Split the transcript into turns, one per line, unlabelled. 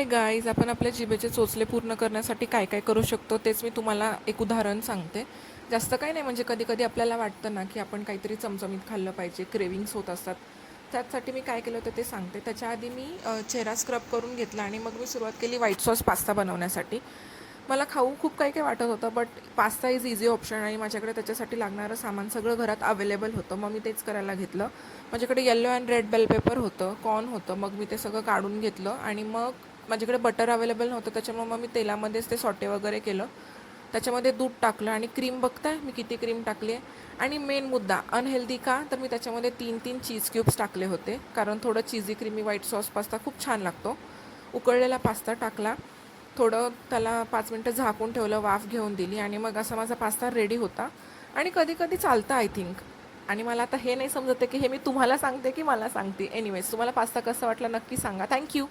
Hi guys, आपण आपल्या जिभेचे चोचले पूर्ण करण्यासाठी काय काय करू शकतो तेच मी तुम्हाला एक उदाहरण सांगते. जास्त काही नाही, म्हणजे कधी कधी आपल्याला वाटतं ना की आपण काहीतरी चमचमीत खाल्लं पाहिजे, क्रेविंग्स होत असतात. त्यासाठी मी काय केलं होतं ते सांगते. त्याच्या आधी मी चेहरा स्क्रब करून घेतला आणि मग मी सुरुवात केली व्हाईट सॉस पास्ता बनवण्यासाठी. मला खाऊ खूप काही काही वाटत होतं, but pasta is easy option आणि माझ्याकडे त्याच्यासाठी लागणारं सामान सगळं घरात अवेलेबल होतं. मग मी तेच करायला घेतलं. माझ्याकडे yellow and red bell pepper होतं, कॉर्न होतं. मग मी ते सगळं काढून घेतलं आणि मग माझ्याकडे बटर अवेलेबल नव्हतं, त्याच्यामुळे मग मी तेलामध्येच ते सॉटे वगैरे केलं. त्याच्यामध्ये दूध टाकलं आणि क्रीम बघताय मी किती क्रीम टाकली आहे. आणि मेन मुद्दा अनहेल्दी का, तर मी त्याच्यामध्ये 3-3 चीज क्यूब्स टाकले होते, कारण थोडं चीजी क्रीमी व्हाईट सॉस पास्ता खूप छान लागतो. उकळलेला पास्ता टाकला, थोडं त्याला 5 मिनटं झाकून ठेवलं, वाफ घेऊन दिली आणि मग असा माझा पास्ता रेडी होता. आणि कधी कधी चालतं आय थिंक. आणि मला आता हे नाही समजते की हे मी तुम्हाला सांगते की मला सांगते. एनिवेज, तुम्हाला पास्ता कसा वाटला नक्की सांगा. थँक्यू.